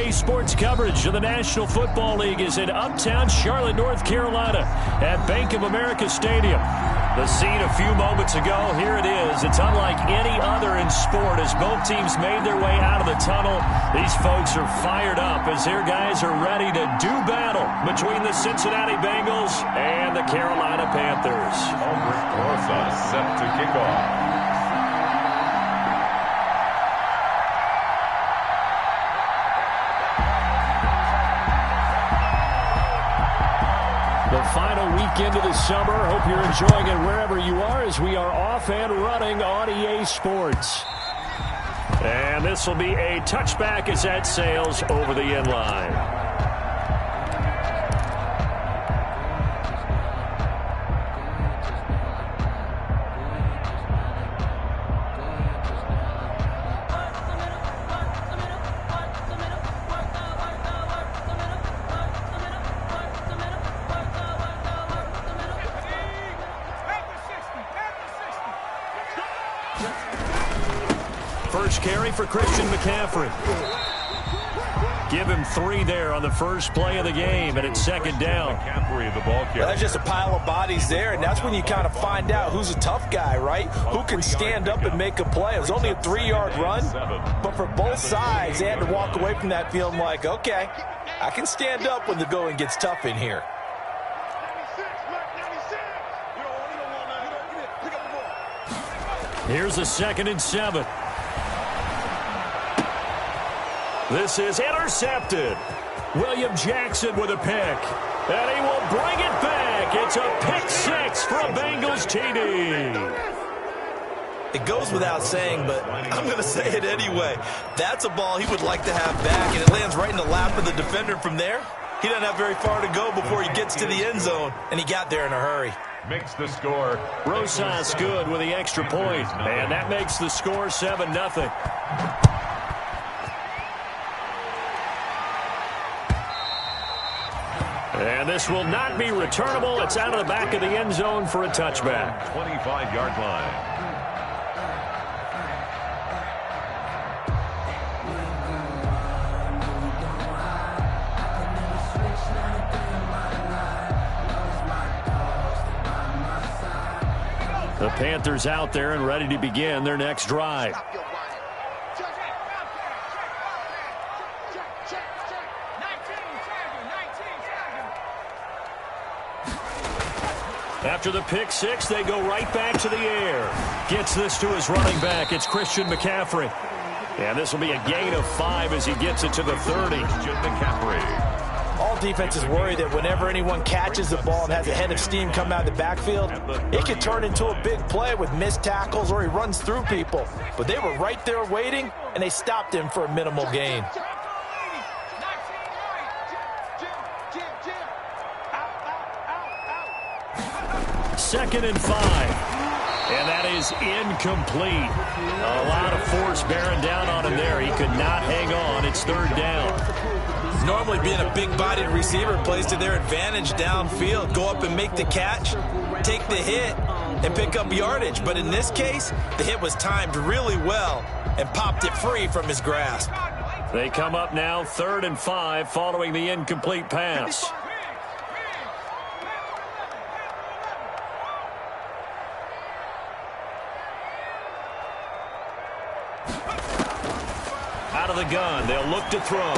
REA Sports coverage of the National Football League is in uptown Charlotte, North Carolina at Bank of America Stadium. The scene a few moments ago, here it is. It's unlike any other in sport as both teams made their way out of the tunnel. These folks are fired up as their guys are ready to do battle between the Cincinnati Bengals and the Carolina Panthers. Albert Orsa set to kick off. The final weekend of the summer. Hope you're enjoying it wherever you are as we are off and running on EA Sports. And this will be a touchback as that sails over the end line. First carry for Christian McCaffrey. Give him 3 there on the first play of the game, and it's second down. McCaffrey, the ball carrier. That's just a pile of bodies there, and that's when you kind of find out who's a tough guy, right? Who can stand up and make a play. It was only a 3-yard run, but for both sides, they had to walk away from that feeling like, okay, I can stand up when the going gets tough in here. Here's a 2nd and 7. This is intercepted. William Jackson with a pick. And he will bring it back. It's a pick 6 for a Bengals TD. It goes without saying, but I'm going to say it anyway. That's a ball he would like to have back, and it lands right in the lap of the defender from there. He doesn't have very far to go before he gets to the end zone, and he got there in a hurry. Makes the score. Rosas good with the extra point, and that makes the score 7-0. And this will not be returnable. It's out of the back of the end zone for a touchback. 25-yard line. The Panthers out there and ready to begin their next drive. After the pick 6, they go right back to the air. Gets this to his running back. It's Christian McCaffrey. And this will be a gain of 5 as he gets it to the 30. Christian McCaffrey. All defenses worry that whenever anyone catches the ball and has a head of steam come out of the backfield, it could turn into a big play with missed tackles or he runs through people. But they were right there waiting, and they stopped him for a minimal gain. Second and 5. And that is incomplete. A lot of force bearing down on him there. He could not hang on. It's 3rd down. Normally being a big-bodied receiver plays to their advantage downfield. Go up and make the catch, take the hit, and pick up yardage. But in this case, the hit was timed really well and popped it free from his grasp. They come up now 3rd and 5 following the incomplete pass. Out of the gun, they'll look to throw.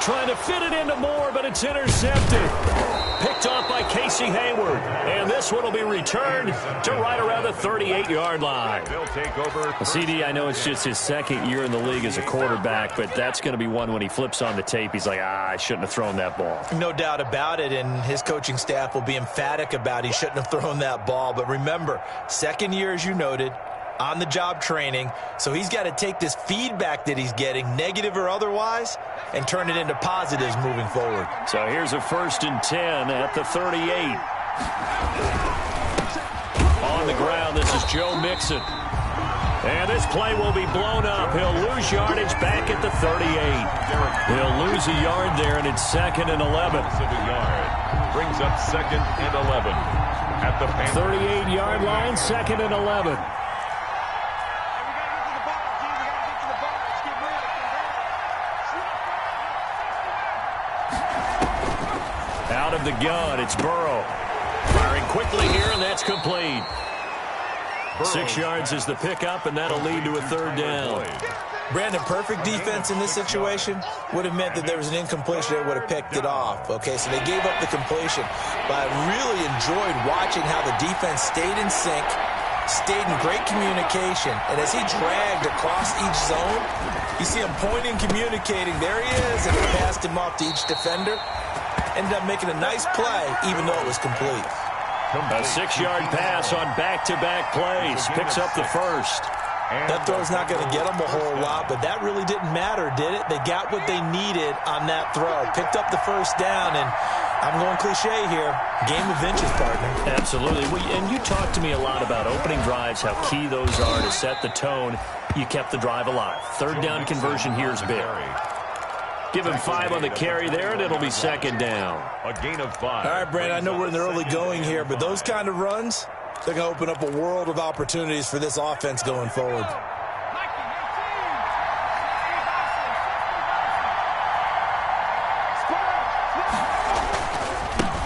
Trying to fit it into Moore, but it's intercepted. Picked off by Casey Hayward. And this one will be returned to right around the 38-yard line. They'll take over. CD, I know it's just his 2nd year in the league as a quarterback, but that's going to be one when he flips on the tape. He's like, I shouldn't have thrown that ball. No doubt about it, and his coaching staff will be emphatic about he shouldn't have thrown that ball. But remember, 2nd year, as you noted, on-the-job training, so he's got to take this feedback that he's getting, negative or otherwise, and turn it into positives moving forward. So here's a 1st and 10 at the 38. On the ground, this is Joe Mixon. And this play will be blown up. He'll lose yardage back at the 38. He'll lose a yard there, and it's 2nd and 11. Brings up 2nd and 11 at the 38-yard line, 2nd and 11. of the gun. It's Burrow. Firing quickly here, and that's complete. 6 yards is the pickup, and that'll lead to a third down. Brandon, perfect defense in this situation would have meant that there was an incompletion that would have picked it off. Okay, so they gave up the completion. But I really enjoyed watching how the defense stayed in sync, stayed in great communication. And as he dragged across each zone, you see him pointing, communicating. There he is, and he passed him off to each defender. Ended up making a nice play, even though it was complete. A 6-yard pass on back-to-back plays. Picks up the first. That throw's not going to get them a whole lot, but that really didn't matter, did it? They got what they needed on that throw. Picked up the first down, and I'm going cliche here. Game of inches, partner. Absolutely. And you talked to me a lot about opening drives, how key those are to set the tone. You kept the drive alive. Third down conversion here is big. Give him 5 on the carry there, and it'll be second down. A gain of 5. All right, Brandon, I know we're in the early going here, but those kind of runs, they're going to open up a world of opportunities for this offense going forward.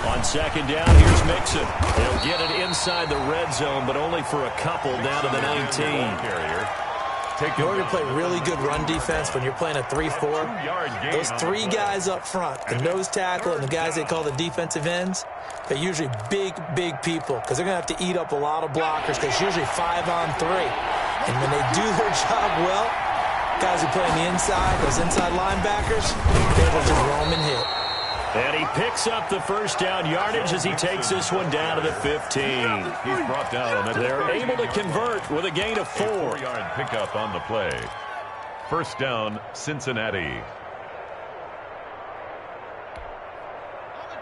On second down, here's Mixon. He'll get it inside the red zone, but only for a couple down to the 19. In order to play really good run defense when you're playing a 3-4, those 3 guys up front, the nose tackle and the guys they call the defensive ends, they're usually big, big people because they're going to have to eat up a lot of blockers because it's usually 5 on 3. And when they do their job well, guys who play on the inside, those inside linebackers, they're able to just roam and hit. And he picks up the first down yardage as he takes this one down to the 15. He's brought down. They're able to convert with a gain of 4. 4-yard pickup on the play. First down, Cincinnati.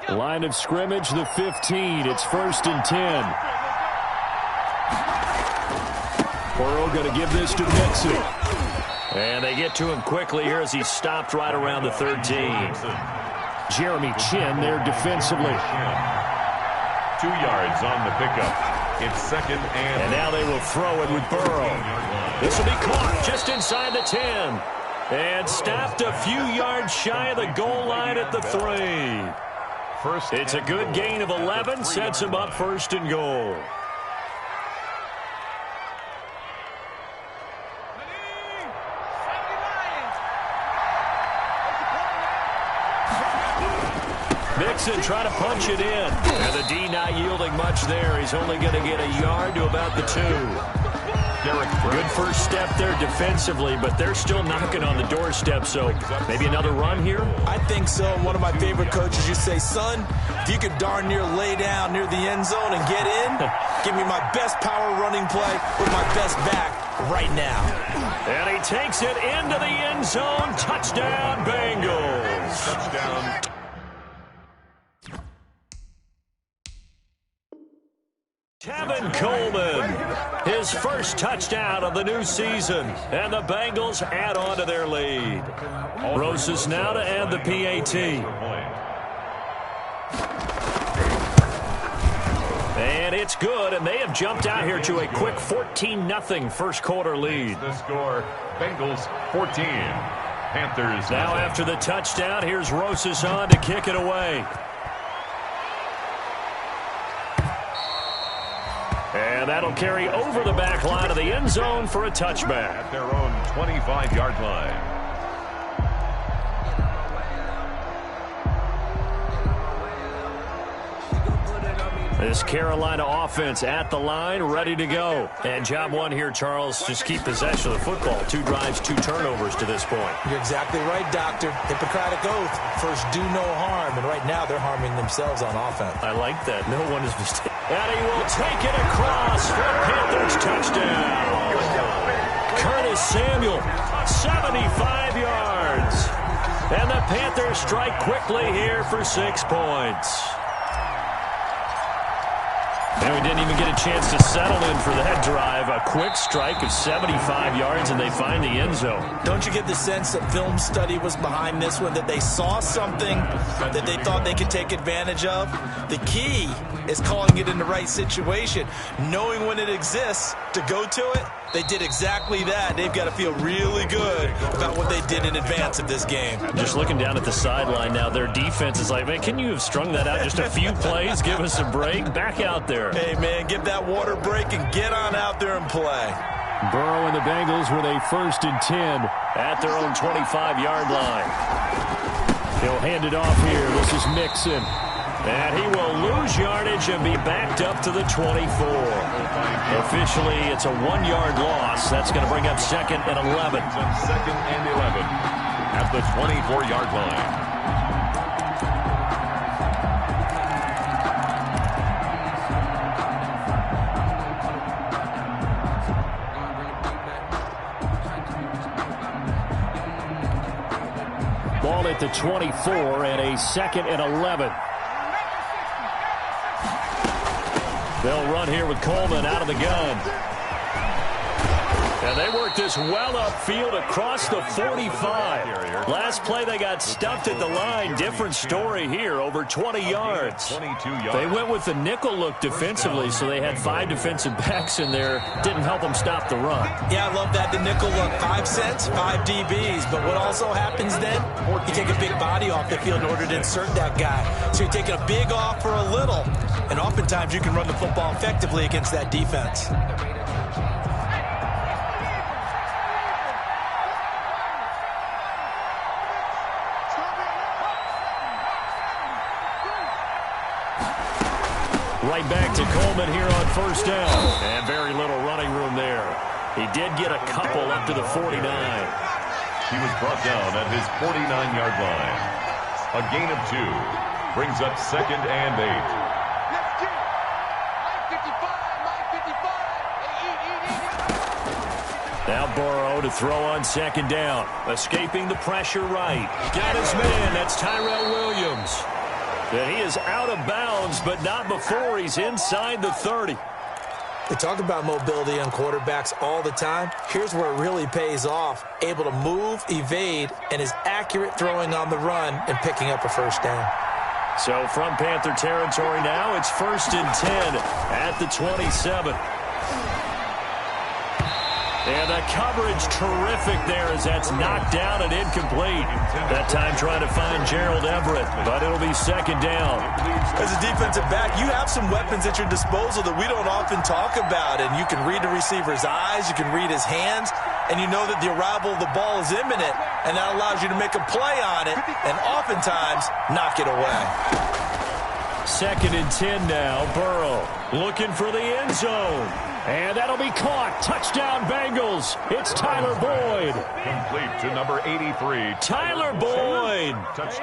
Line of scrimmage, the 15. It's 1st and 10. Burrow going to give this to Mixon. And they get to him quickly here as he stopped right around the 13. Jeremy Chin there defensively. 2 yards on the pickup. It's second and now they will throw it with Burrow. This will be caught just inside the 10. And stopped a few yards shy of the goal line at the 3. It's a good gain of 11. Sets him up 1st and goal. Mixon trying to punch it in. And the D not yielding much there. He's only going to get a yard to about the 2. Good first step there defensively, but they're still knocking on the doorstep, so maybe another run here? I think so. One of my favorite coaches used to say, son, if you could darn near lay down near the end zone and get in, give me my best power running play with my best back right now. And he takes it into the end zone. Touchdown, Bengals. touchdown. Tevin Coleman, his first touchdown of the new season, and the Bengals add on to their lead. Rosas now to add the PAT. And it's good, and they have jumped out here to a quick 14-0 first quarter lead. The score, Bengals 14, Panthers now nothing. after the touchdown, here's Rosas on to kick it away. And that'll carry over the back line of the end zone for a touchback. At their own 25-yard line. This Carolina offense at the line, ready to go. And job one here, Charles, just keep possession of the football. 2 drives, 2 turnovers to this point. You're exactly right, Doctor. Hippocratic oath. First, do no harm. And right now, they're harming themselves on offense. I like that. No one is mistaken. And he will take it across for a Panthers touchdown. Curtis Samuel, 75 yards. And the Panthers strike quickly here for 6 points. And we didn't even get a chance to settle in for that drive. A quick strike of 75 yards, and they find the end zone. Don't you get the sense that film study was behind this one, that they saw something that they thought they could take advantage of? The key is calling it in the right situation, knowing when it exists to go to it, They did exactly that. They've got to feel really good about what they did in advance of this game. Just looking down at the sideline now, their defense is like, man, can you have strung that out just a few plays? Give us a break. Back out there. Hey, man, give that water break and get on out there and play. Burrow and the Bengals with a 1st and 10 at their own 25-yard line. He'll hand it off here. This is Mixon. And he will lose yardage and be backed up to the 24. Officially, it's a 1-yard loss. That's going to bring up 2nd and 11. 2nd and 11 at the 24-yard line. Ball at the 24 and a 2nd and 11. They'll run here with Coleman out of the gun. And they work this well upfield across the 45. Last play they got stuffed at the line. Different story here, over 20 yards. They went with the nickel look defensively, so they had 5 defensive backs in there. Didn't help them stop the run. Yeah, I love that, the nickel look. 5 cents, 5 DBs. But what also happens then, you take a big body off the field in order to insert that guy. So you're taking a big off for a little. And oftentimes you can run the football effectively against that defense. Right back to Coleman here on 1st down. And very little running room there. He did get a couple up to the 49. He was brought down at his 49-yard line. A gain of 2 brings up 2nd and 8. Now Burrow to throw on 2nd down. Escaping the pressure right. Got his man. That's Tyrell Williams. And he is out of bounds, but not before he's inside the 30. They talk about mobility on quarterbacks all the time. Here's where it really pays off. Able to move, evade, and is accurate throwing on the run and picking up a 1st down. So from Panther territory now, it's 1st and 10 at the 27. And the coverage terrific there as that's knocked down and incomplete. That time trying to find Gerald Everett, but it'll be 2nd down. As a defensive back, you have some weapons at your disposal that we don't often talk about. And you can read the receiver's eyes, you can read his hands, and you know that the arrival of the ball is imminent. And that allows you to make a play on it and oftentimes knock it away. 2nd and 10 now. Burrow looking for the end zone. And that'll be caught. Touchdown, Bengals. It's Tyler Boyd. Complete to number 83. Tyler Boyd,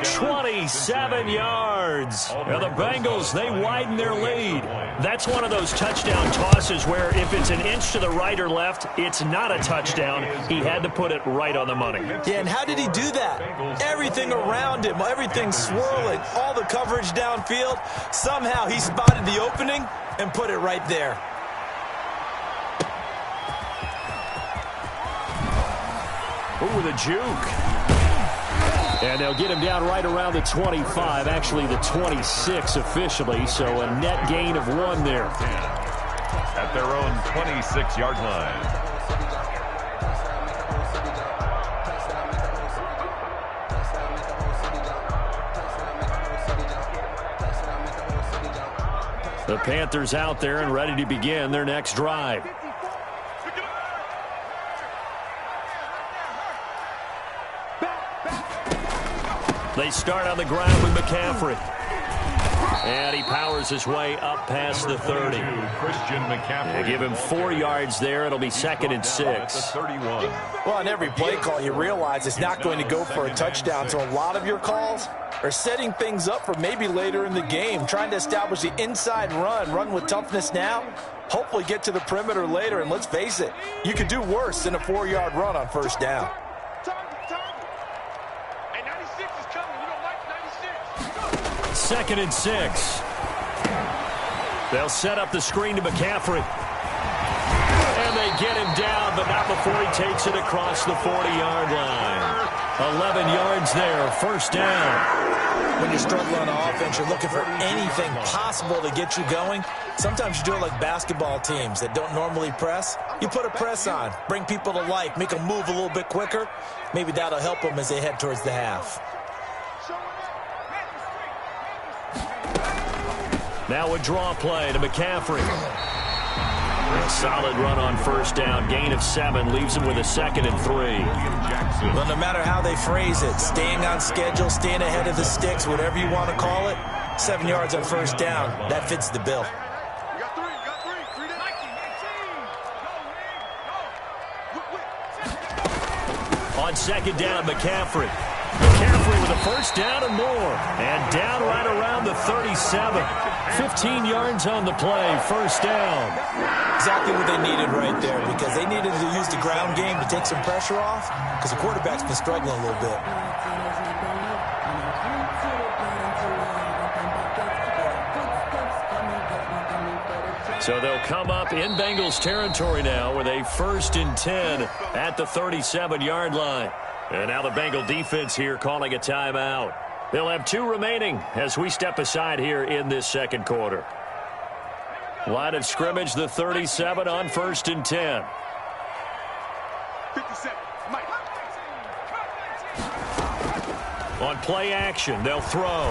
27 yards. Now the Bengals, they widen their lead. That's one of those touchdown tosses where if it's an inch to the right or left, it's not a touchdown. He had to put it right on the money. Yeah, and how did he do that? Everything around him, everything swirling, all the coverage downfield. Somehow he spotted the opening and put it right there. Ooh, with a juke. And they'll get him down right around the 25, actually the 26 officially, so a net gain of 1 there. At their own 26-yard line. The Panthers out there and ready to begin their next drive. They start on the ground with McCaffrey. And he powers his way up past the 30. Christian McCaffrey. They give him 4 yards there. It'll be 2nd and 6. 31. Well, on every play call, you realize it's not going to go for a touchdown. So a lot of your calls are setting things up for maybe later in the game, trying to establish the inside run with toughness now, hopefully get to the perimeter later. And let's face it, you could do worse than a 4-yard run on 1st down. 2nd and 6. They'll set up the screen to McCaffrey. And they get him down, but not before he takes it across the 40-yard line. 11 yards there, first down. When you're struggling on offense, you're looking for anything possible to get you going. Sometimes you do it like basketball teams that don't normally press. You put a press on, bring people to life, make them move a little bit quicker. Maybe that'll help them as they head towards the half. Now a draw play to McCaffrey. A solid run on first down. Gain of 7 leaves him with a 2nd and 3. Well, no matter how they phrase it, staying on schedule, staying ahead of the sticks, whatever you want to call it, 7 yards on first down, that fits the bill. On second down, McCaffrey. McCaffrey with a first down and more. And down right around the 37. 15 yards on the play, first down. Exactly what they needed right there, because they needed to use the ground game to take some pressure off, because the quarterback's been struggling a little bit. So they'll come up in Bengals territory now with a 1st and 10 at the 37-yard line. And now the Bengal defense here calling a timeout. They'll have 2 remaining as we step aside here in this second quarter. Line of scrimmage, the 37 on 1st and 10. 57, Mike. On play action, they'll throw.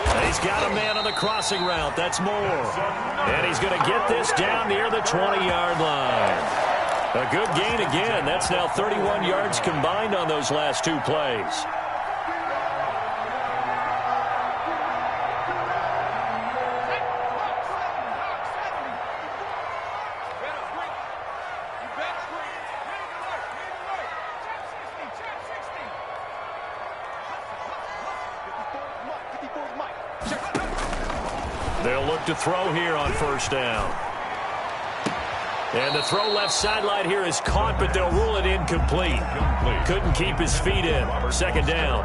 And he's got a man on the crossing route. That's Moore. And he's going to get this down near the 20-yard line. A good gain again. That's now 31 yards combined on those last 2 plays. They'll look to throw here on first down. And the throw left sideline here is caught, but they'll rule it incomplete. Couldn't keep his feet in. Second down.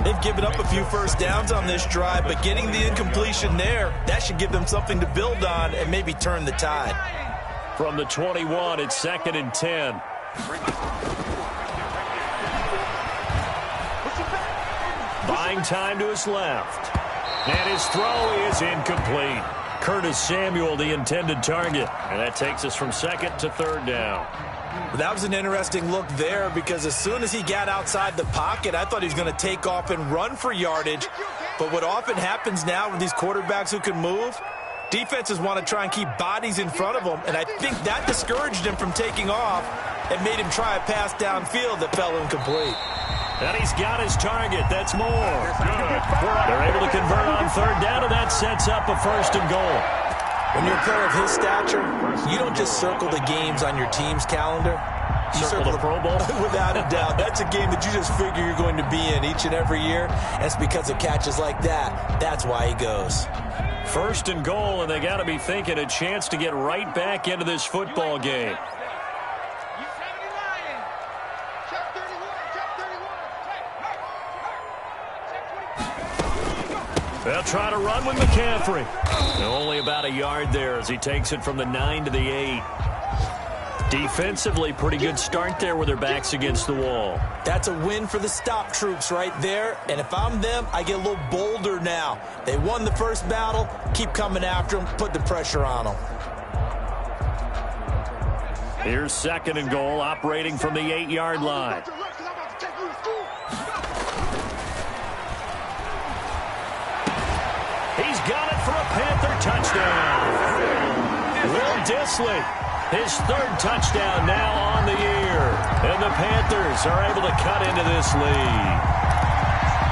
They've given up a few first downs on this drive, but getting the incompletion there, that should give them something to build on and maybe turn the tide. From the 21, it's 2nd and 10. Buying time to his left. And his throw is incomplete. Curtis Samuel, the intended target. And that takes us from 2nd to 3rd down. That was an interesting look there, because as soon as he got outside the pocket, I thought he was going to take off and run for yardage. But what often happens now with these quarterbacks who can move, defenses want to try and keep bodies in front of them. And I think that discouraged him from taking off and made him try a pass downfield that fell incomplete. And he's got his target. That's Moore. They're able to convert on 3rd down, and that sets up a 1st and goal. When you're a player of his stature, you don't just circle the games on your team's calendar. You circle the Pro Bowl? Without a doubt. That's a game that you just figure you're going to be in each and every year. And it's because of catches like that. That's why he goes. 1st and goal, and they got to be thinking a chance to get right back into this football game. They'll try to run with McCaffrey. Only about a yard there as he takes it from the 9 to the 8. Defensively, pretty good start there with their backs against the wall. That's a win for the stop troops right there. And if I'm them, I get a little bolder now. They won the first battle. Keep coming after them. Put the pressure on them. Here's 2nd and goal, operating from the 8-yard line. He's got it for a Panther touchdown. Will Dissly, his 3rd touchdown now on the year. And the Panthers are able to cut into this lead.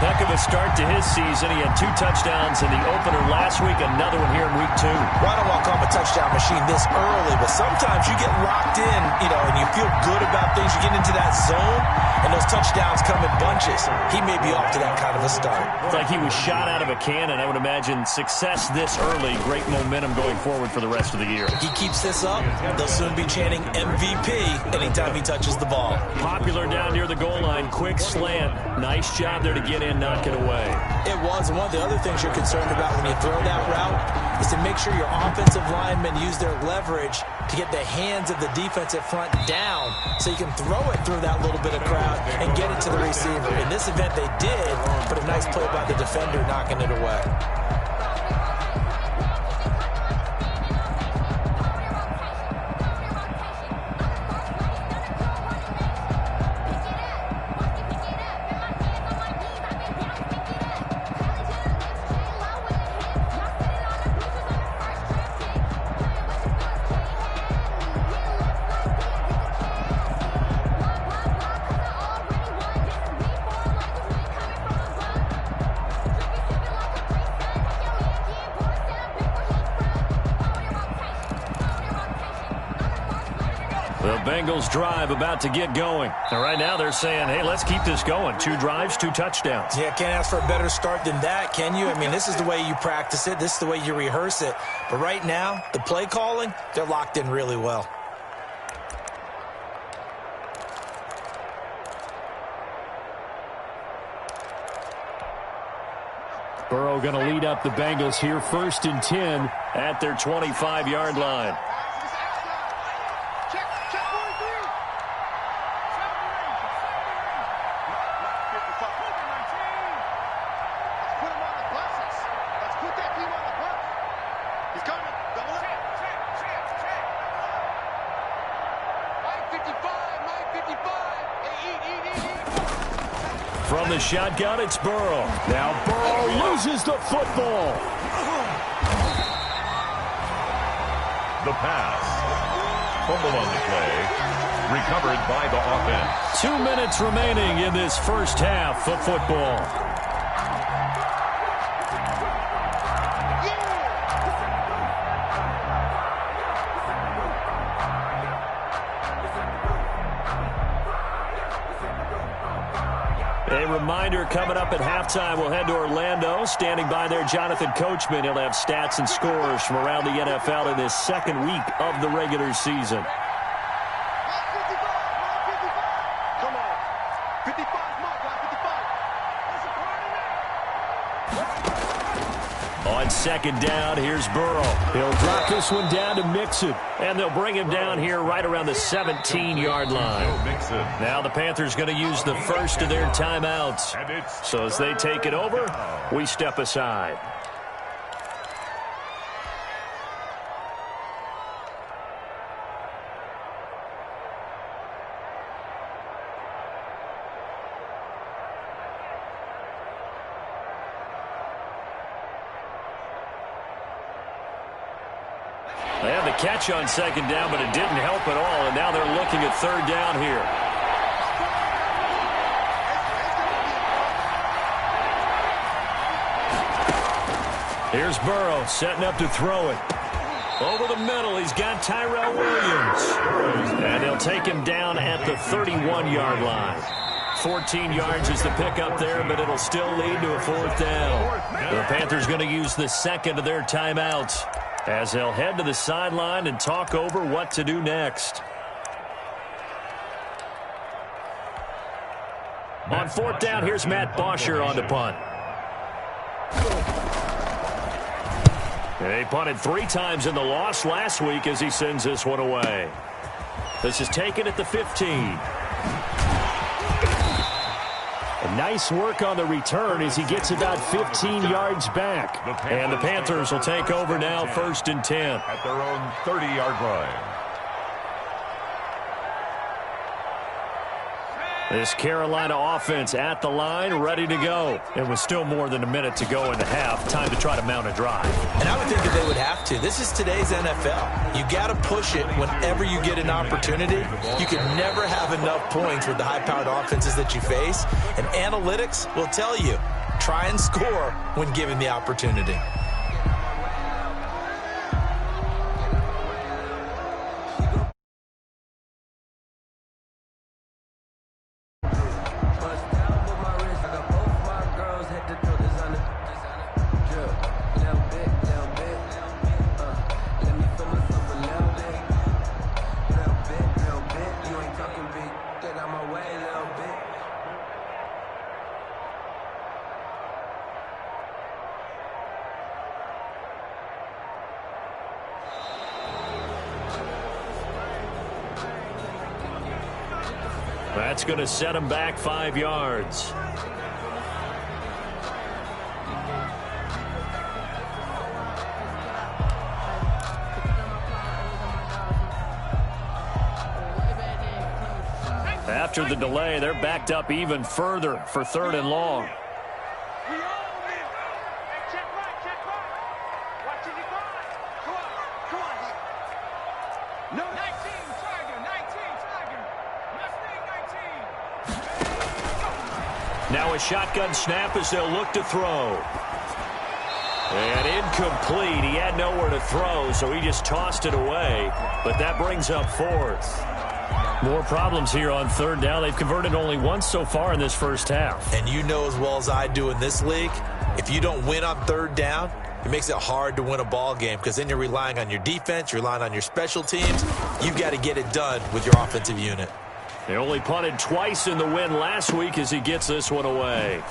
Heck of a start to his season. He had 2 touchdowns in the opener last week, another one here in week 2. Well, I don't want to call him a touchdown machine this early, but sometimes you get locked in, and you feel good about things. You get into that zone, and those touchdowns come in bunches. He may be off to that kind of a start. It's like he was shot out of a cannon. I would imagine success this early, great momentum going forward for the rest of the year. He keeps this up, they'll soon be chanting MVP anytime he touches the ball. Popular down near the goal line, quick slant. Nice job there to get in and knock it away. It was. One of the other things you're concerned about when you throw that route is to make sure your offensive linemen use their leverage to get the hands of the defensive front down so you can throw it through that little bit of crowd and get it to the receiver. In this event, they did, but a nice play by the defender knocking it away. The Bengals drive about to get going. And right now they're saying, hey, let's keep this going. 2 drives, 2 touchdowns. Yeah, can't ask for a better start than that, can you? I mean, this is the way you practice it. This is the way you rehearse it. But right now, the play calling, they're locked in really well. Burrow going to lead up the Bengals here, 1st and 10 at their 25-yard line. From the shotgun, it's Burrow. Now Burrow loses the football. The pass. Fumble on the play. Recovered by the offense. 2 minutes remaining in this first half of football. A reminder coming up at halftime, we'll head to Orlando. Standing by there, Jonathan Coachman. He'll have stats and scores from around the NFL in this second week of the regular season. Come on. 55, Mark, 55. On second down, here's Burrow. He'll drop this one down to Mixon. And they'll bring him down here right around the 17-yard line. Now the Panthers going to use the first of their timeouts. So as they take it over, we step aside. They had the catch on second down, but it didn't help at all, and now they're looking at third down here. Here's Burrow setting up to throw it. Over the middle, he's got Tyrell Williams. And they'll take him down at the 31-yard line. 14 yards is the pickup there, but it'll still lead to a 4th down. The Panthers going to use the second of their timeouts as they'll head to the sideline and talk over what to do next. On 4th down, here's Matt Bosher on the punt. They punted 3 times in the loss last week as he sends this one away. This is taken at the 15. Nice work on the return as he gets about 15 yards back. And the Panthers will take over now, 1st and 10. At their own 30-yard line. This Carolina offense at the line, ready to go. And with still more than a minute to go in the half, time to try to mount a drive. And I would think that they would have to. This is today's NFL. You got to push it whenever you get an opportunity. You can never have enough points with the high-powered offenses that you face. And analytics will tell you, try and score when given the opportunity. That's going to set him back 5 yards. After the delay, they're backed up even further for 3rd and long. Now a shotgun snap as they'll look to throw. And incomplete. He had nowhere to throw, so he just tossed it away. But that brings up 4th. More problems here on 3rd down. They've converted only once so far in this first half. And you know as well as I do in this league, if you don't win on 3rd down, it makes it hard to win a ball game because then you're relying on your defense, you're relying on your special teams. You've got to get it done with your offensive unit. They only punted twice in the win last week as he gets this one away.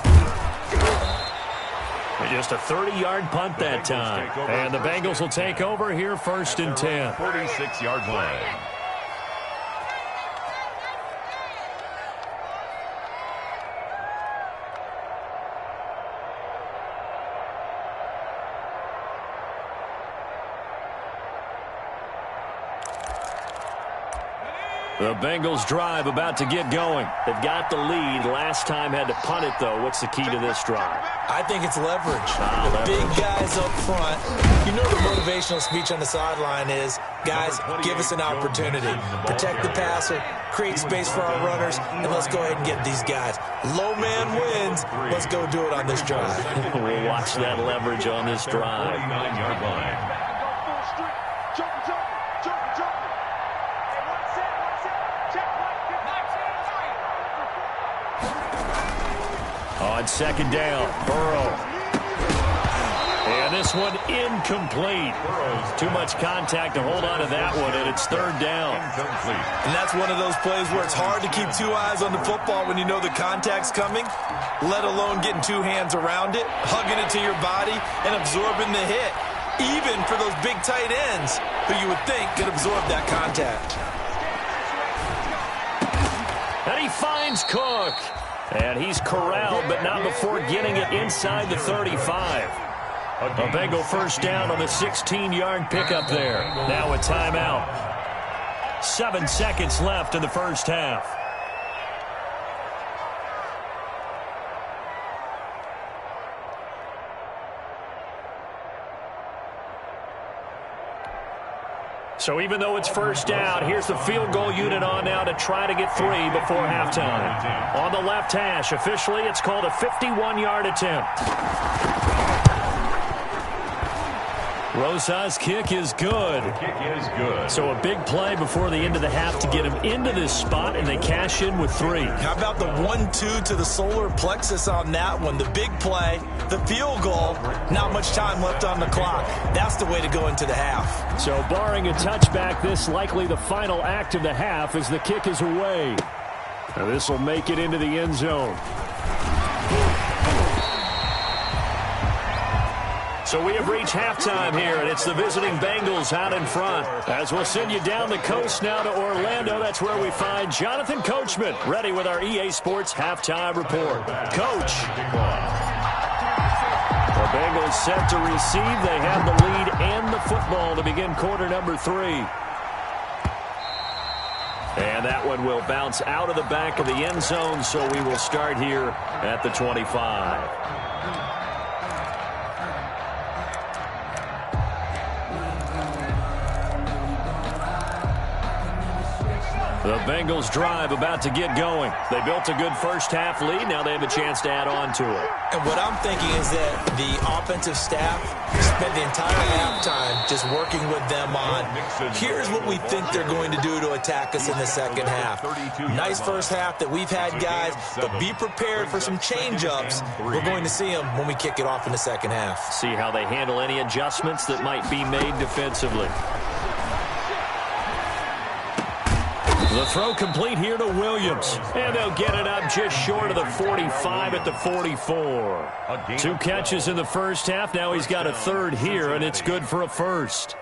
And just a 30-yard punt that time. And the Bengals will take over here 1st and 10. 46-yard line. The Bengals drive about to get going. They've got the lead. Last time had to punt it, though. What's the key to this drive? I think it's leverage. The big guys up front. You know the motivational speech on the sideline is, guys, give us an opportunity. Protect the passer, create space for our runners, and let's go ahead and get these guys. Low man wins. Let's go do it on this drive. We'll watch that leverage on this drive. 49-yard line. On 2nd down, Burrow. And this one incomplete. Too much contact to hold on to that one, and it's 3rd down. And that's one of those plays where it's hard to keep 2 eyes on the football when you know the contact's coming, let alone getting 2 hands around it, hugging it to your body, and absorbing the hit, even for those big tight ends who you would think could absorb that contact. And he finds Cook. And he's corralled, but not before getting it inside the 35. A Bengal 1st down on the 16-yard pickup there. Now a timeout. 7 seconds left in the first half. So even though it's 1st down, here's the field goal unit on now to try to get 3 before halftime. On the left hash, officially, it's called a 51-yard attempt. Rosa's kick is good. The kick is good. So a big play before the end of the half to get him into this spot, and they cash in with 3. How about the 1-2 to the solar plexus on that one? The big play, the field goal, not much time left on the clock. That's the way to go into the half. So barring a touchback, this likely the final act of the half as the kick is away. Now this will make it into the end zone. So we have reached halftime here, and it's the visiting Bengals out in front. As we'll send you down the coast now to Orlando, that's where we find Jonathan Coachman, ready with our EA Sports Halftime Report. Coach. The Bengals set to receive. They have the lead and the football to begin quarter number 3. And that one will bounce out of the back of the end zone, so we will start here at the 25. The Bengals drive about to get going. They built a good first half lead. Now they have a chance to add on to it. And what I'm thinking is that the offensive staff spent the entire halftime just working with them on, here's what we think they're going to do to attack us in the second half. Nice first half that we've had, guys, but be prepared for some change-ups. We're going to see them when we kick it off in the second half. See how they handle any adjustments that might be made defensively. The throw complete here to Williams. And they'll get it up just short of the 45 at the 44. 2 catches in the first half. Now he's got a 3rd here, and it's good for a 1st.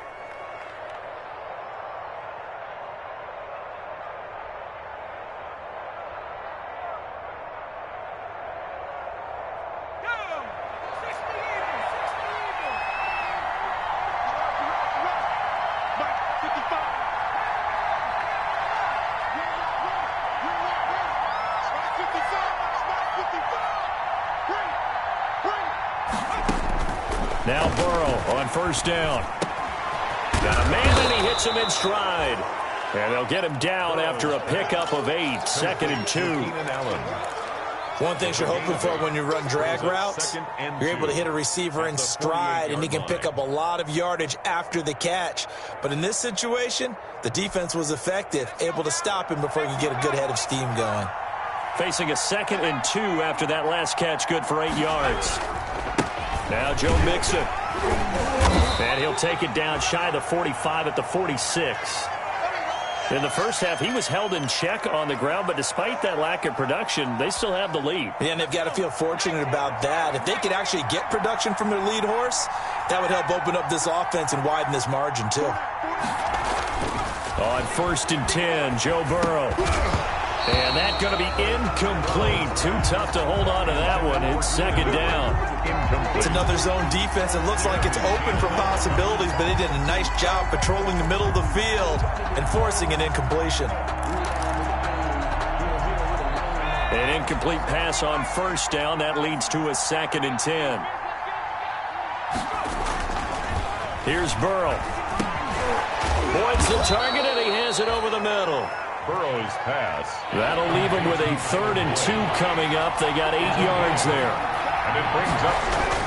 Now Burrow on first down. Got a man, and he hits him in stride. And they'll get him down after a pickup of 8, 2nd and 2. One thing you're hoping for when you run drag routes, you're able to hit a receiver in stride, and he can pick up a lot of yardage after the catch. But in this situation, the defense was effective, able to stop him before he could get a good head of steam going. Facing a 2nd and 2 after that last catch, good for 8 yards. Now Joe Mixon. And he'll take it down shy of the 45 at the 46. In the first half, he was held in check on the ground, but despite that lack of production, they still have the lead. Yeah, and they've got to feel fortunate about that. If they could actually get production from their lead horse, that would help open up this offense and widen this margin, too. On 1st and 10, Joe Burrow. And that's going to be incomplete. Too tough to hold on to that one. It's 2nd down. It's another zone defense. It looks like it's open for possibilities, but they did a nice job patrolling the middle of the field and forcing an incompletion. An incomplete pass on 1st down. That leads to a 2nd and 10. Here's Burrow. Points the target, and he has it over the middle. Burrow's pass. That'll leave him with a 3rd and 2 coming up. They got 8 yards there. And it brings up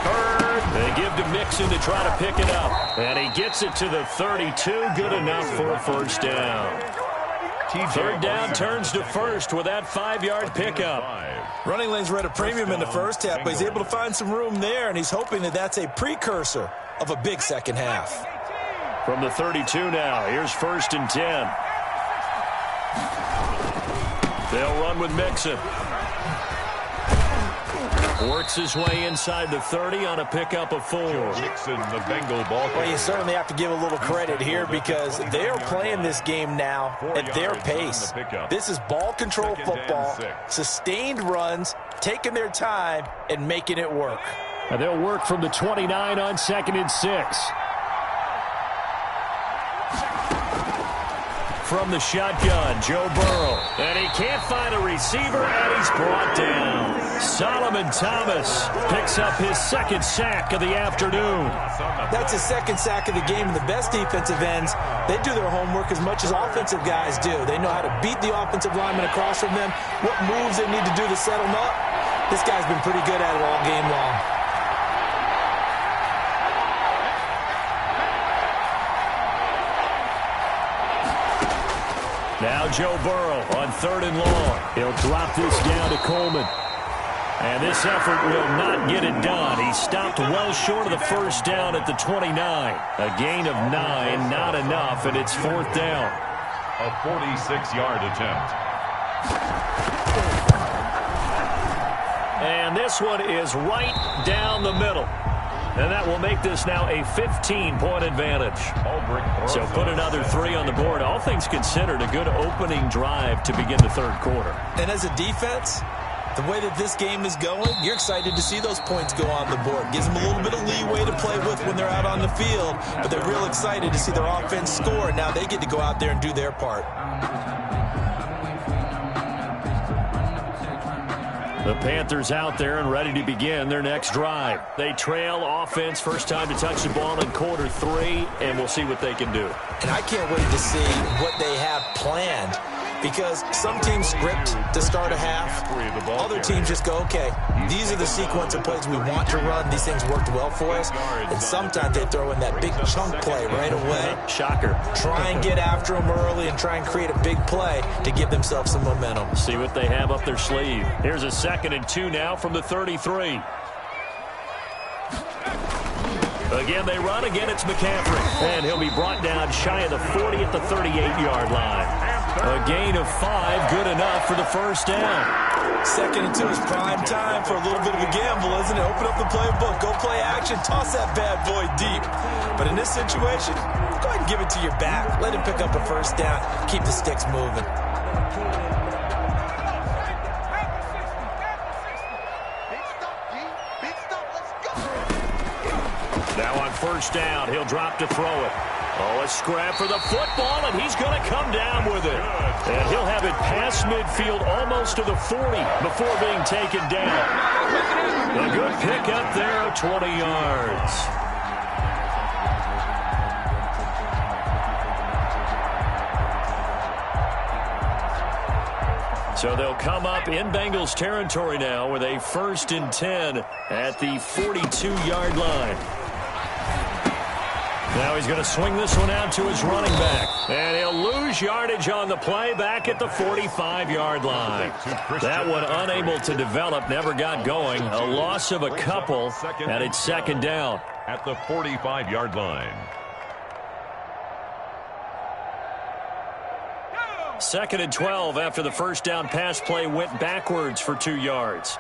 3rd. They give to Mixon to try to pick it up. And he gets it to the 32. Good enough for a 1st down. 3rd down turns to 1st with that 5-yard pickup. Running lanes were at a premium in the first half, but he's able to find some room there, and he's hoping that that's a precursor of a big second half. From the 32 now, here's 1st and 10. They'll run with Mixon. Works his way inside the 30 on a pickup of 4. Mixon, the Bengal ball. Well, you certainly have to give a little credit here because they are playing this game now at their pace. This is ball control football, sustained runs, taking their time, and making it work. And they'll work from the 29 on 2nd and 6. From the shotgun, Joe Burrow. And he can't find a receiver, and he's brought down. Solomon Thomas picks up his 2nd sack of the afternoon. That's his 2nd sack of the game, and the best defensive ends, they do their homework as much as offensive guys do. They know how to beat the offensive lineman across from them, what moves they need to do to set them up. This guy's been pretty good at it all game long. Now Joe Burrow on 3rd and long. He'll drop this down to Coleman. And this effort will not get it done. He stopped well short of the 1st down at the 29. A gain of 9, not enough, and it's 4th down. A 46-yard attempt. And this one is right down the middle. And that will make this now a 15-point advantage. So put another 3 on the board. All things considered, a good opening drive to begin the 3rd quarter. And as a defense, the way that this game is going, you're excited to see those points go on the board. Gives them a little bit of leeway to play with when they're out on the field. But they're real excited to see their offense score. Now they get to go out there and do their part. The Panthers out there and ready to begin their next drive. They trail offense, first time to touch the ball in quarter 3, and we'll see what they can do. And I can't wait to see what they have planned because some teams script to start a half. Other teams just go, okay, these are the sequence of plays we want to run. These things worked well for us. And sometimes they throw in that big chunk play right away. Shocker. Try and get after them early and try and create a big play to give themselves some momentum. See what they have up their sleeve. Here's a 2nd and 2 now from the 33. Again, they run. Again, it's McCaffrey. And he'll be brought down shy of the 40 at the 38-yard line. A gain of 5, good enough for the 1st down. 2nd and 2 is prime time for a little bit of a gamble, isn't it? Open up the playbook, go play action, toss that bad boy deep. But in this situation, go ahead and give it to your back. Let him pick up a 1st down, keep the sticks moving. Now on 1st down, he'll drop to throw it. Oh, a scrap for the football, and he's going to come down with it. And he'll have it past midfield almost to the 40 before being taken down. A good pickup there, 20 yards. So they'll come up in Bengals territory now with a 1st and 10 at the 42-yard line. Now he's going to swing this one out to his running back. And he'll lose yardage on the play back at the 45-yard line. That one unable to develop, never got going. A loss of a couple, and it's 2nd down. At the 45-yard line. 2nd and 12 after the first down pass play went backwards for 2 yards.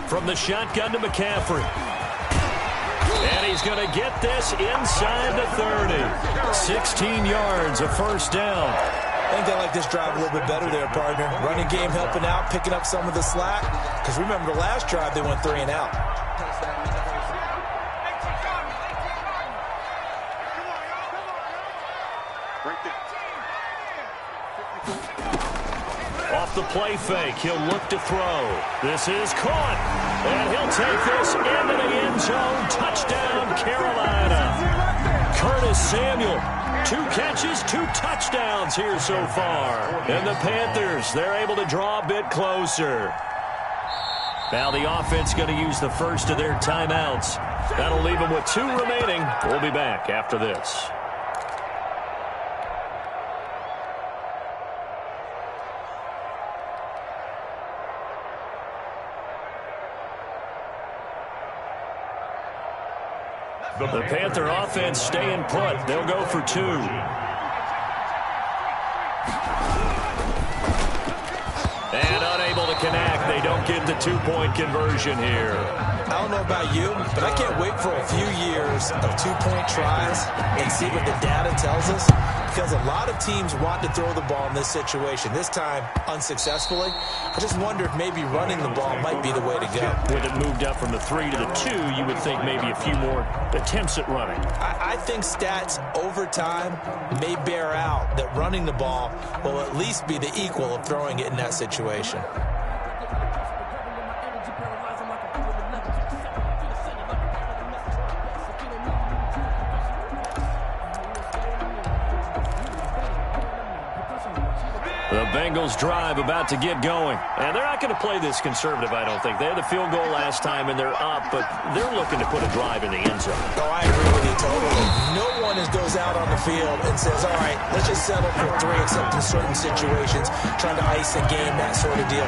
From the shotgun to McCaffrey. And he's going to get this inside the 30. 16 yards, a first down. I think they like this drive a little bit better there, partner. Running game helping out, picking up some of the slack. Because remember, the last drive they went 3 and out. Off the play fake, he'll look to throw. This is caught, and he'll take this into the end zone. Touchdown, Carolina. Curtis Samuel, 2 catches, 2 touchdowns here so far. And the Panthers, they're able to draw a bit closer. Now the offense going to use the first of their timeouts. That'll leave them with 2 remaining. We'll be back after this. The Panther offense staying put. They'll go for 2. And unable to connect. They don't get the 2-point conversion here. I don't know about you, but I can't wait for a few years of 2-point tries and see what the data tells us. Because a lot of teams want to throw the ball in this situation. This time, unsuccessfully. I just wonder if maybe running the ball might be the way to go. With it moved up from the 3 to the 2, you would think maybe a few more attempts at running. I think stats over time may bear out that running the ball will at least be the equal of throwing it in that situation. The Bengals drive about to get going. And they're not going to play this conservative, I don't think. They had the field goal last time, and they're up, but they're looking to put a drive in the end zone. Oh, I agree with you totally. No one goes out on the field and says, all right, let's just settle for 3, except in certain situations, trying to ice a game, that sort of deal.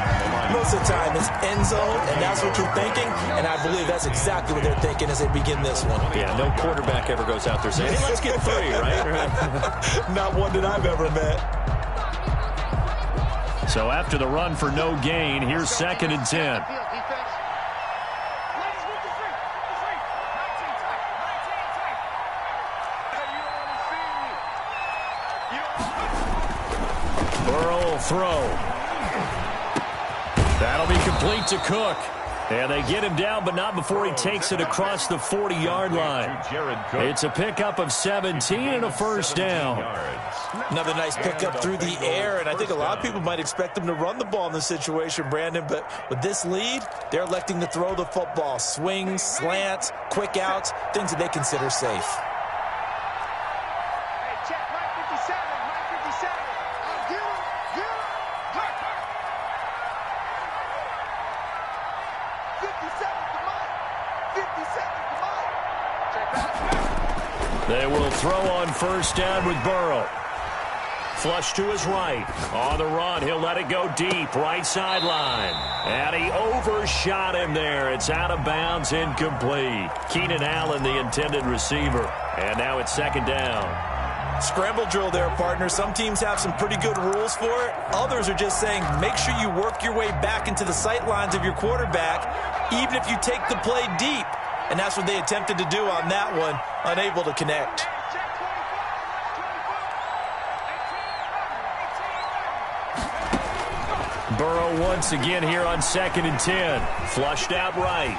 Most of the time, it's end zone, and that's what you're thinking, and I believe that's exactly what they're thinking as they begin this one. Yeah, no quarterback ever goes out there saying, hey, let's get 3, right? Not one that I've ever met. So after the run for no gain, here's 2nd and 10. Burrow will throw. That'll be complete to Cook. And they get him down, but not before he takes it across the 40-yard line. It's a pickup of 17 and a first down. Another nice pickup through the air, and I think a lot of people might expect them to run the ball in this situation, Brandon, but with this lead, they're electing to throw the football. Swings, slants, quick outs, things that they consider safe. They will throw on first down with Burrow. Flush to his right. On the run, he'll let it go deep. Right sideline. And he overshot him there. It's out of bounds, incomplete. Keenan Allen, the intended receiver. And now it's 2nd down. Scramble drill there, partner. Some teams have some pretty good rules for it. Others are just saying, make sure you work your way back into the sight lines of your quarterback, even if you take the play deep. And that's what they attempted to do on that one, unable to connect. Burrow once again here on 2nd and 10. Flushed out right.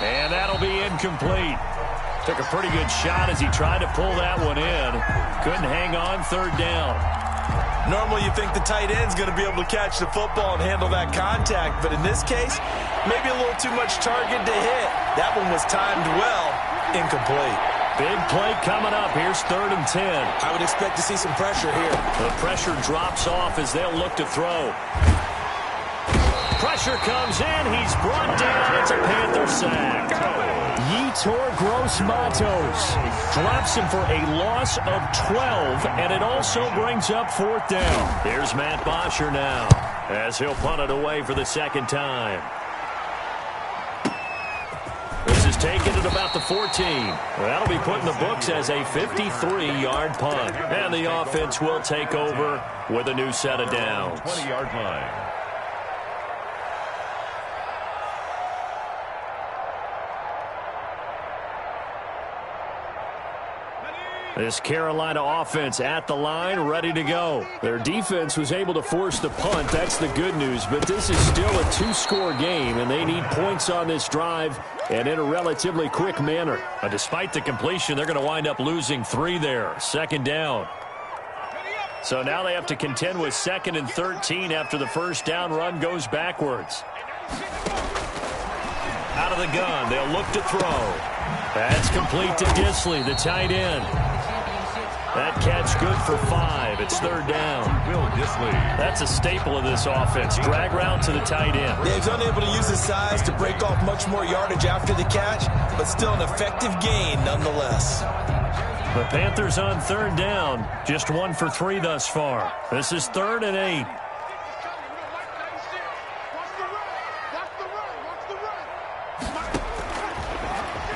And that'll be incomplete. Took a pretty good shot as he tried to pull that one in. Couldn't hang on, 3rd down. Normally you think the tight end's going to be able to catch the football and handle that contact, but in this case, maybe a little too much target to hit. That one was timed well, incomplete. Big play coming up. Here's 3rd and 10. I would expect to see some pressure here. The pressure drops off as they'll look to throw. Pressure comes in. He's brought down. It's a Panther sack. Yetur Gross-Matos drops him for a loss of 12, and it also brings up 4th down. Here's Matt Bosher now as he'll punt it away for the 2nd time. This is taken at about the 14. That'll be put in the books as a 53-yard punt. And the offense will take over with a new set of downs. 20-yard line. This Carolina offense at the line, ready to go. Their defense was able to force the punt. That's the good news. But this is still a 2-score game, and they need points on this drive and in a relatively quick manner. Despite the completion, they're going to wind up losing 3 there. 2nd down. So now they have to contend with 2nd and 13 after the 1st down run goes backwards. Out of the gun, they'll look to throw. That's complete to Disley, the tight end. That catch good for 5. It's 3rd down. Will Disley. That's a staple of this offense. Drag route to the tight end. Yeah, he's unable to use his size to break off much more yardage after the catch, but still an effective gain nonetheless. The Panthers on 3rd down. Just 1 for 3 thus far. This is 3rd and 8.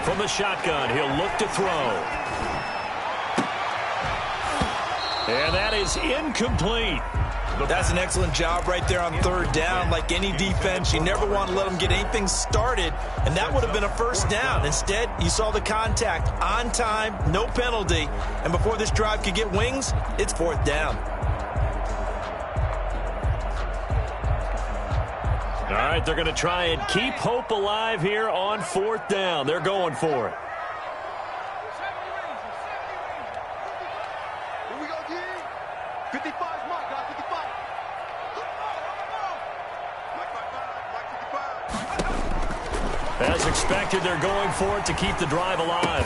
From the shotgun, he'll look to throw. And that is incomplete. That's an excellent job right there on 3rd down. Like any defense, you never want to let them get anything started, and that would have been a 1st down. Instead, you saw the contact on time, no penalty, and before this drive could get wings, it's 4th down. All right, they're going to try and keep hope alive here on 4th down. They're going for it. Here we go, D. 55 mark, guys, 55. As expected, they're going for it to keep the drive alive.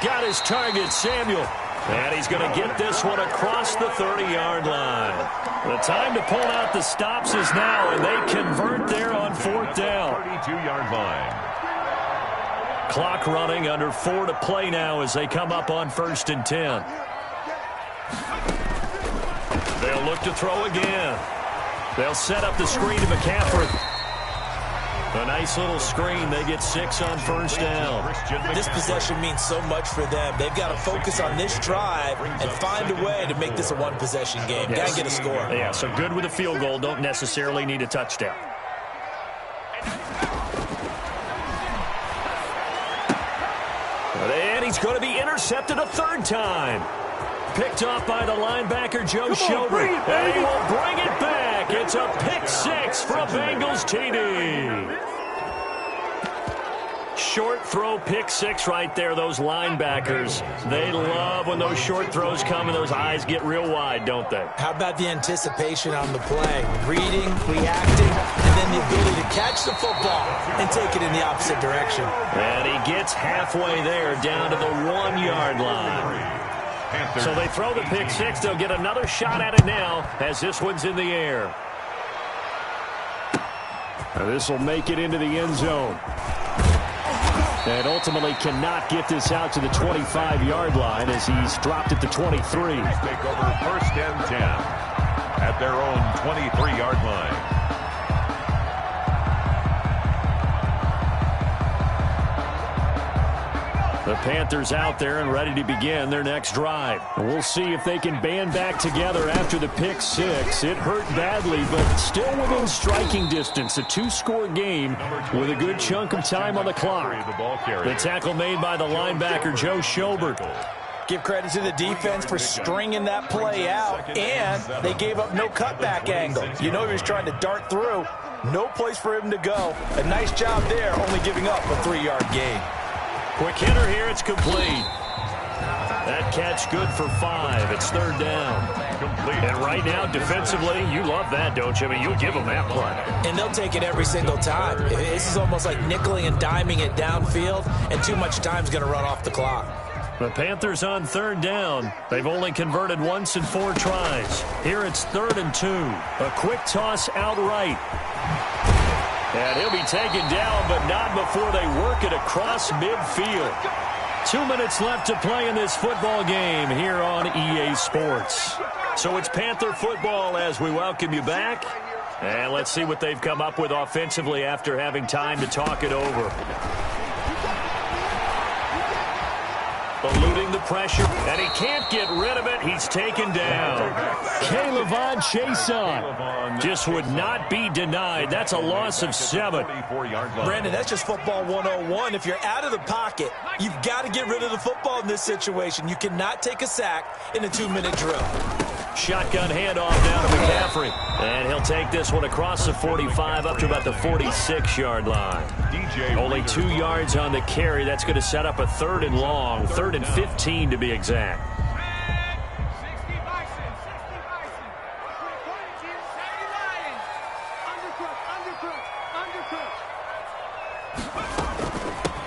Got his target, Samuel. And he's going to get this one across the 30-yard line. The time to pull out the stops is now, and they convert there on 4th down. 32-yard line. Clock running, under 4 to play now as they come up on 1st and 10. They'll look to throw again. They'll set up the screen to McCaffrey. A nice little screen. They get 6 on 1st down. This possession means so much for them. They've got to focus on this drive and find a way to make this a 1-possession game. Yes. Got to get a score. Yeah, so good with a field goal. Don't necessarily need a touchdown. And he's going to be intercepted a 3rd time. Picked off by the linebacker, Joe Schobert. And he will bring it back. It's a pick 6 for a Bengals TD. Short throw, pick 6 right there. Those linebackers, they love when those short throws come and those eyes get real wide, don't they? How about the anticipation on the play? Reading, reacting, and then the ability to catch the football and take it in the opposite direction. And he gets halfway there, down to the 1-yard line. So they throw the pick 6. They'll get another shot at it now as this one's in the air. Now this will make it into the end zone. And ultimately cannot get this out to the 25-yard line as he's dropped it to 23. Take over 1st and 10 at their own 23-yard line. The Panthers out there and ready to begin their next drive. We'll see if they can band back together after the pick 6. It hurt badly, but still within striking distance. A 2-score game with a good chunk of time on the clock. The tackle made by the linebacker, Joe Schobert. Give credit to the defense for stringing that play out, and they gave up no cutback angle. You know he was trying to dart through. No place for him to go. A nice job there, only giving up a 3-yard gain. Quick hitter here, it's complete. That catch good for 5. It's 3rd down. Complete. And right now, defensively, you love that, don't you? I mean, you'll give them that play. And they'll take it every single time. This is almost like nickeling and diming it downfield, and too much time's going to run off the clock. The Panthers on third down. They've only converted once in 4 tries. Here it's 3rd and 2. A quick toss outright. And he'll be taken down, but not before they work it across midfield. 2 minutes left to play in this football game here on EA Sports. So it's Panther football as we welcome you back. And let's see what they've come up with offensively after having time to talk it over. Eluding the pressure, and he can't get rid of it. He's taken down. K'Lavon Chason just would not be denied. That's a loss of 7. Brandon, that's just football 101. If you're out of the pocket, you've got to get rid of the football in this situation. You cannot take a sack in a 2-minute drill. Shotgun handoff down to McCaffrey. And he'll take this one across the 45 up to about the 46-yard line. Only 2 yards on the carry. That's going to set up a 3rd and long. 3rd and 15 to be exact.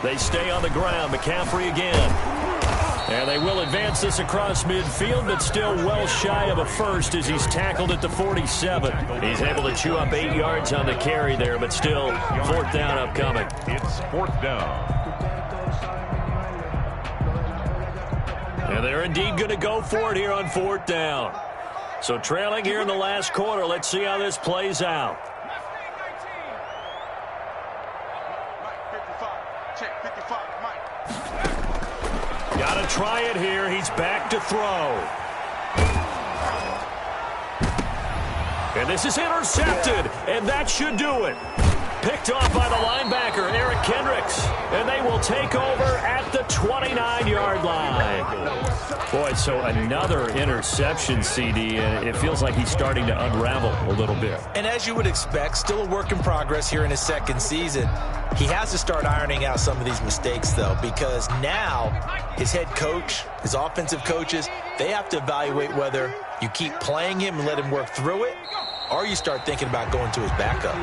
They stay on the ground. McCaffrey again. And they will advance this across midfield, but still well shy of a first as he's tackled at the 47. He's able to chew up 8 yards on the carry there, but still 4th down upcoming. It's 4th down. And they're indeed going to go for it here on 4th down. So trailing here in the last quarter. Let's see how this plays out. Got to try it here. He's back to throw. And this is intercepted, and that should do it. Picked off by the linebacker, Eric Kendricks. And they will take over at the 29-yard line. Boy, so another interception, CD, and it feels like he's starting to unravel a little bit. And as you would expect, still a work in progress here in his 2nd season. He has to start ironing out some of these mistakes, though, because now his head coach, his offensive coaches, they have to evaluate whether you keep playing him and let him work through it, or you start thinking about going to his backup.